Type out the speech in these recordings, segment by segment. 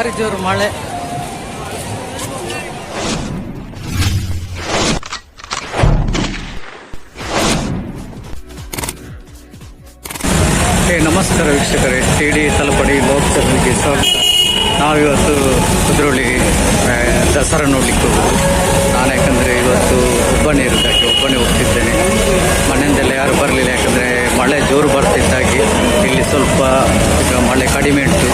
ಭಾರಿ ಜೋರು ಮಳೆ. ನಮಸ್ಕಾರ ವೀಕ್ಷಕರೇ, TD ತಲಪಡಿ ಲೋಕಸಭೆಗೆ ಸ್ವಾಗತ. ನಾವಿವತ್ತು ಕುದ್ರೋಳಿ ದಸರಾ ನೋಡಲಿಕ್ಕೆ ಹೋಗೋದು. ನಾನು ಯಾಕಂದರೆ ಇವತ್ತು ಒಬ್ಬನೇ ಇರೋದಾಗಿ ಒಬ್ಬನೇ ಹೋಗ್ತಿದ್ದೇನೆ. ಮನೆಯಿಂದೆಲ್ಲ ಯಾರು ಬರಲಿಲ್ಲ, ಯಾಕಂದರೆ ಮಳೆ ಜೋರು ಬರ್ತಿದ್ದಾಗಿ. ಇಲ್ಲಿ ಸ್ವಲ್ಪ ಈಗ ಮಳೆ ಕಡಿಮೆ ಉಂಟು.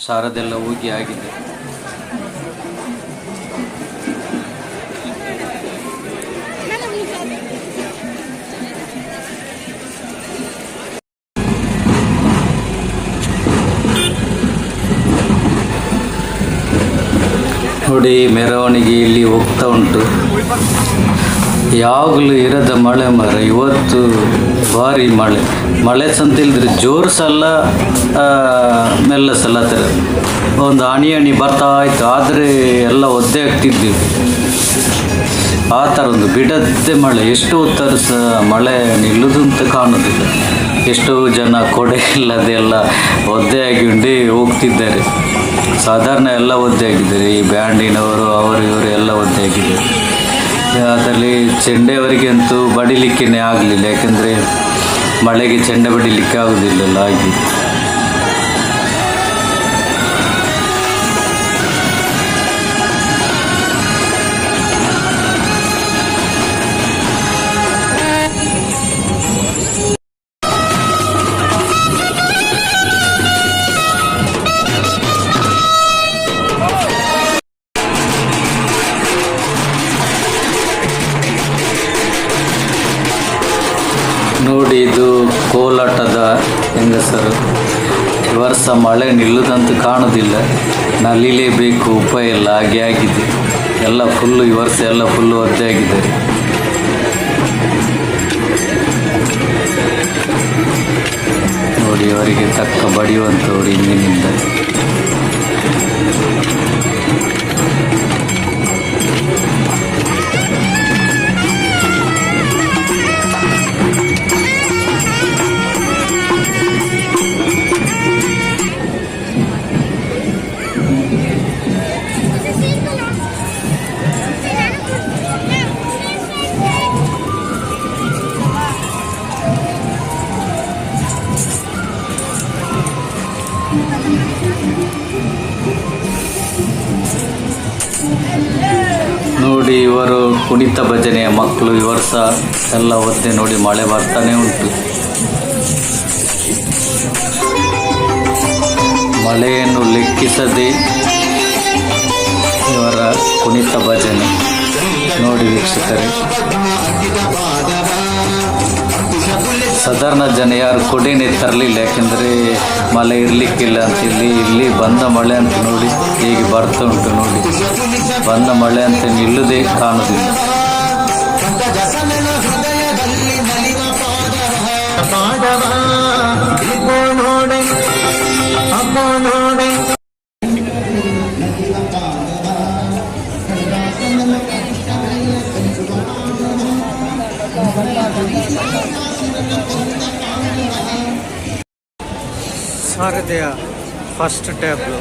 ಶಾರದೆಲ್ಲ ಹೋಗಿ ಆಗಿದೆ. ನೋಡಿ, ಮೆರವಣಿಗೆ ಇಲ್ಲಿ ಹೋಗ್ತಾ ಉಂಟು. ಯಾವಾಗಲೂ ಇರದ ಮಳೆ ಮರ, ಇವತ್ತು ಭಾರಿ ಮಳೆ ಸಂತಿಲ್ದ್ರೆ ಜೋರು ಸಲ ಮೆಲ್ಲ ಸಲ ಥರ ಒಂದು ಹನಿ ಬರ್ತಾ ಇತ್ತು. ಆದರೆ ಎಲ್ಲ ಒದ್ದೆ ಆಗ್ತಿದ್ದೀವಿ. ಆ ಥರ ಒಂದು ಬಿಡದ್ದೆ ಮಳೆ. ಎಷ್ಟು ಹೊತ್ತರ ಸಹ ಮಳೆ ನಿಲ್ಲುದಂತ ಕಾಣೋದಿಲ್ಲ. ಎಷ್ಟೋ ಜನ ಕೊಡೆ ಇಲ್ಲದೆ ಎಲ್ಲ ಒದ್ದೆಯಾಗಿ ಉಂಡು ಹೋಗ್ತಿದ್ದಾರೆ. ಸಾಧಾರಣ ಎಲ್ಲ ಒದ್ದೆ ಆಗಿದ್ದಾರೆ. ಈ ಬ್ಯಾಂಡಿನವರು ಅವರು ಇವರು ಎಲ್ಲ ಒದ್ದೆ ಆಗಿದ್ದಾರೆ. ಅದರಲ್ಲಿ ಚೆಂಡೆಯವರಿಗೆ ಅಂತೂ ಬಡಿಲಿಕ್ಕೇ ಆಗಲಿಲ್ಲ, ಯಾಕೆಂದರೆ ಮಳೆಗೆ ಚೆಂಡೆ ಬಡಿಲಿಕ್ಕೆ ಆಗೋದಿಲ್ಲಲ್ಲ. ಹಾಗೆ ನೋಡಿ, ಇದು ಕೋಲಾಟದ ಹೆಂಗಸರು. ಈ ವರ್ಷ ಮಳೆ ನಿಲ್ಲುದಂತೂ ಕಾಣೋದಿಲ್ಲ. ನಲಿಲೇಬೇಕು, ಉಪಾಯ ಇಲ್ಲ. ಹಾಗೆ ಆಗಿದೆ ಎಲ್ಲ ಫುಲ್ಲು. ಈ ವರ್ಷ ಎಲ್ಲ ಫುಲ್ಲು ಒದ್ದೆ ಆಗಿದ್ದಾರೆ. ನೋಡಿ, ಅವರಿಗೆ ತಕ್ಕ ಬಡಿಯುವಂಥವ್ರು ಹಿಂದಿನಿಂದ. ನೋಡಿ, ಇವರು ಕುಣಿತ ಭಜನೆಯ ಮಕ್ಕಳು. ಈ ವರ್ಷ ಎಲ್ಲ ಒದ್ದೆ. ನೋಡಿ, ಮಳೆ ಬರ್ತಾನೆ ಉಂಟು. ಮಳೆಯನ್ನು ಲೆಕ್ಕಿಸದೆ ಇವರ ಕುಣಿತ ಭಜನೆ ನೋಡಿ ವೀಕ್ಷಕರೇ. ಸಾಧಾರಣ ಜನ ಯಾರು ಕೊಡೆನೇ ತರಲಿಲ್ಲ, ಯಾಕೆಂದರೆ ಮಳೆ ಇರಲಿಕ್ಕಿಲ್ಲ ಅಂತ. ಇಲ್ಲಿ ಬಂದ ಮಳೆ ಅಂತ ನೋಡಿ ಹೇಗೆ ಬರ್ತಾ ಉಂಟು. ನೋಡಿ, ಬಂದ ಮಳೆ ಅಂತ ನಿಲ್ಲುವುದೇ ಕಾಣುವುದಿಲ್ಲ. ಶಾರದೆಯ ಫಸ್ಟ್ ಟ್ಯಾಬ್ಲು.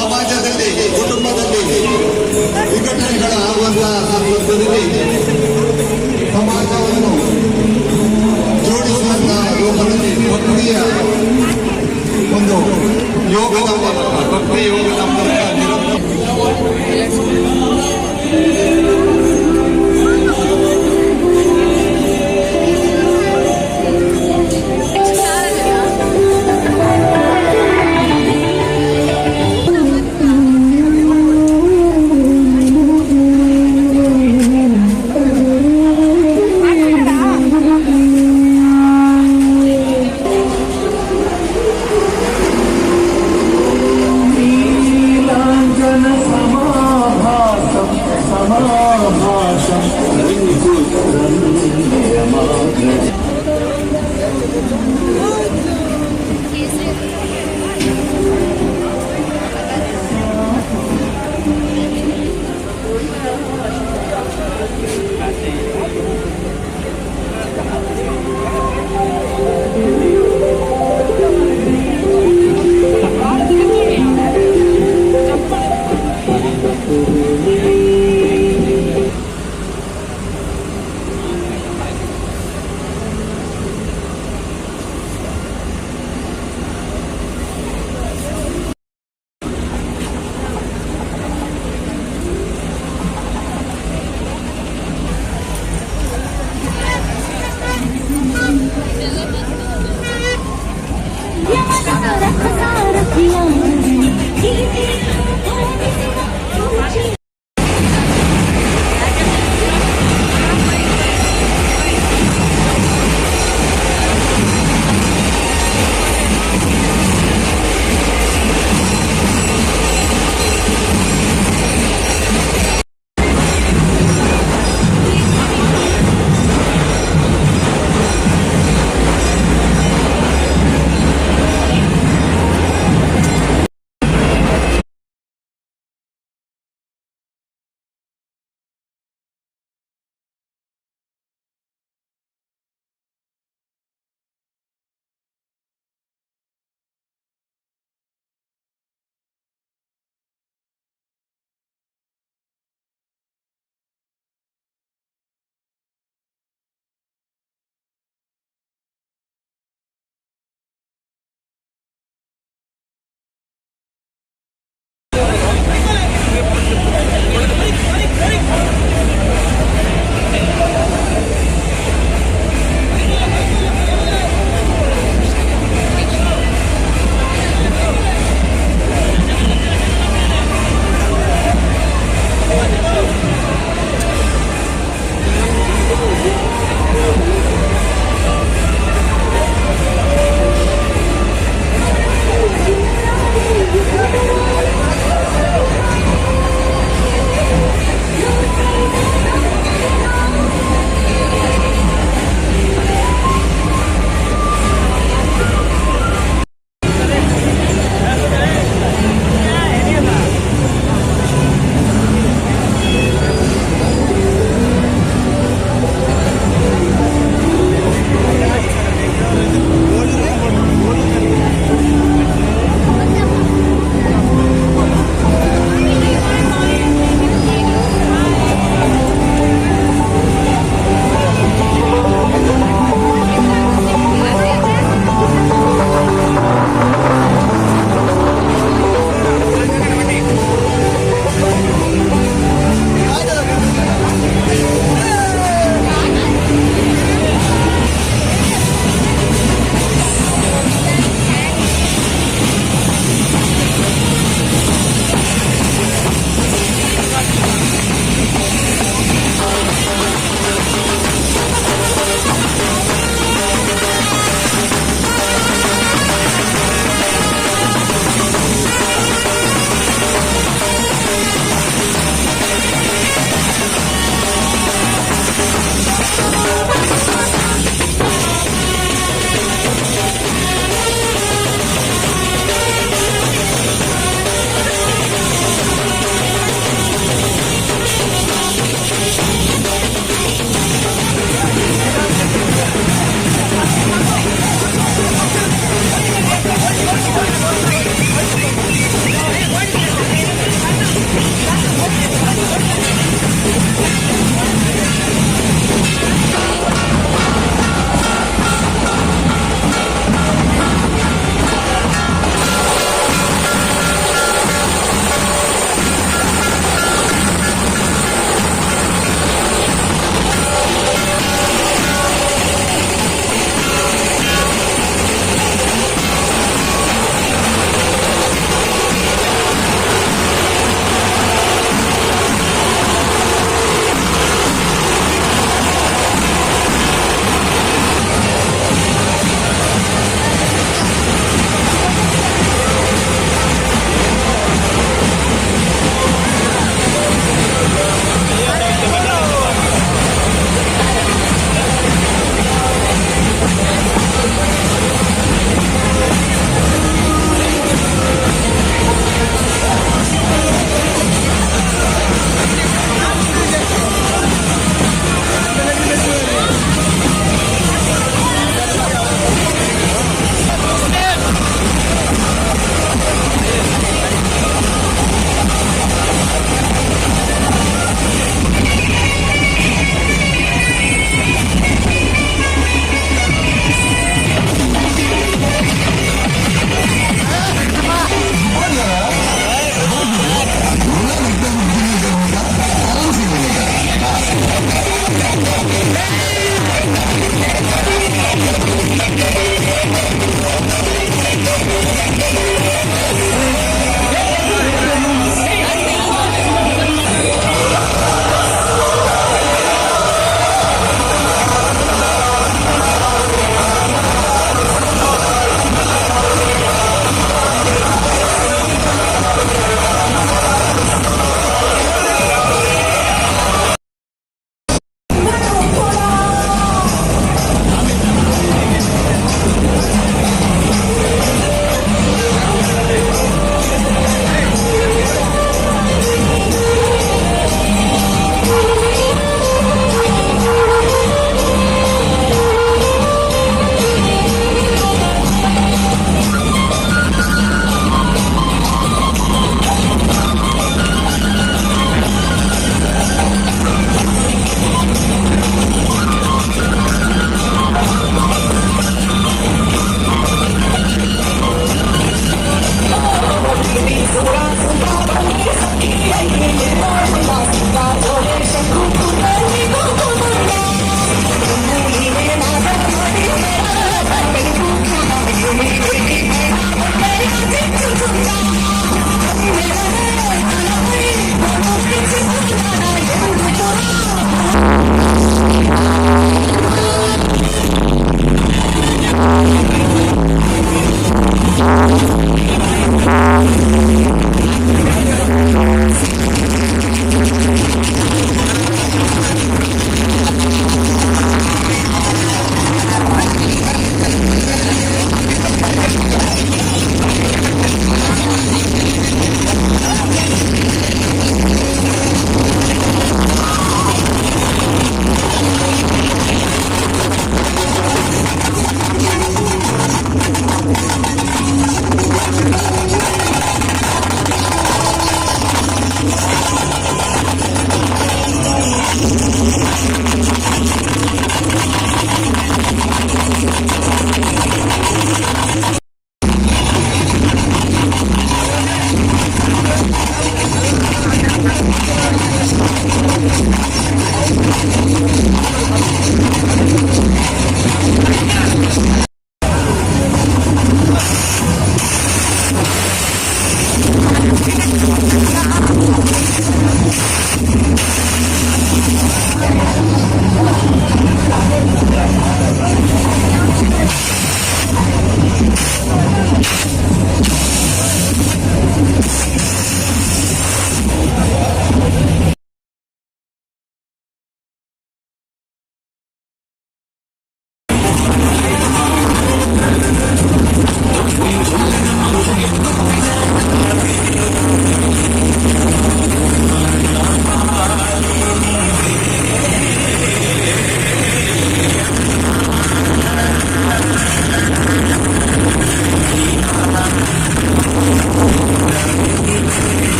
ಸಮಾಜದಲ್ಲಿ, ಕುಟುಂಬದಲ್ಲಿ ವಿಘಟನೆಗಳಾಗುವಂತಹ ಸಂದರ್ಭದಲ್ಲಿ ಸಮಾಜವನ್ನು ಜೋಡಿಸುವಂತಹ ರೂಪದಲ್ಲಿ ಭಕ್ತಿಯ ಒಂದು ಯೋಗದ ಭಕ್ತಿ ಯೋಗದ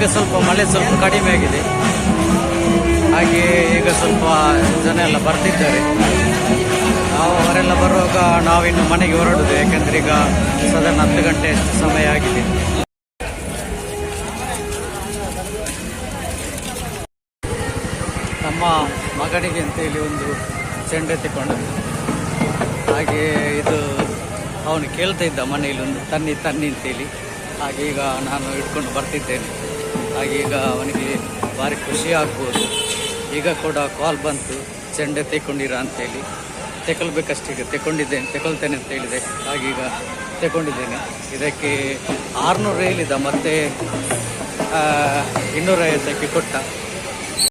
ಈಗ ಸ್ವಲ್ಪ ಮಳೆ ಸ್ವಲ್ಪ ಕಡಿಮೆ ಆಗಿದೆ, ಹಾಗೆ ಈಗ ಸ್ವಲ್ಪ ಜನ ಎಲ್ಲ ಬರ್ತಿದ್ದಾರೆ. ನಾವು ಅವರೆಲ್ಲ ಬರುವಾಗ ನಾವಿನ್ನು ಮನೆಗೆ ಹೊರಡುದು, ಯಾಕೆಂದ್ರೆ ಈಗ ಸಾಧಾರಣ 10 ಗಂಟೆ ಅಷ್ಟು ಸಮಯ ಆಗಿದೆ. ನಮ್ಮ ಮಗನಿಗೆ ಅಂತೇಳಿ ಒಂದು ಚೆಂಡೆ ತಗೊಂಡು, ಹಾಗೆ ಇದು ಅವನು ಕೇಳ್ತಾ ಇದ್ದ ಮನೆಯಲ್ಲಿ ಒಂದು ತನ್ನಿ ಅಂತೇಳಿ. ಹಾಗೆ ಈಗ ನಾನು ಇಟ್ಕೊಂಡು ಬರ್ತಿದ್ದೇನೆ. ಹಾಗೆ ಈಗ ಅವನಿಗೆ ಭಾರಿ ಖುಷಿ ಆಗ್ಬೋದು. ಈಗ ಕೂಡ ಕಾಲ್ ಬಂತು, ಚೆಂಡೆ ತೆಕೊಂಡಿರ ಅಂತೇಳಿ. ತೆಕೊಳ್ಬೇಕಷ್ಟೀಗ ತೆಕೊಳ್ತೇನೆ ಅಂತ ಹೇಳಿದೆ. ಹಾಗೆ ಈಗ ತೆಕೊಂಡಿದ್ದೇನೆ. ಇದಕ್ಕೆ 600 ಹೇಳಿದ, ಮತ್ತೆ 250ಕ್ಕೆ ಕೊಟ್ಟ.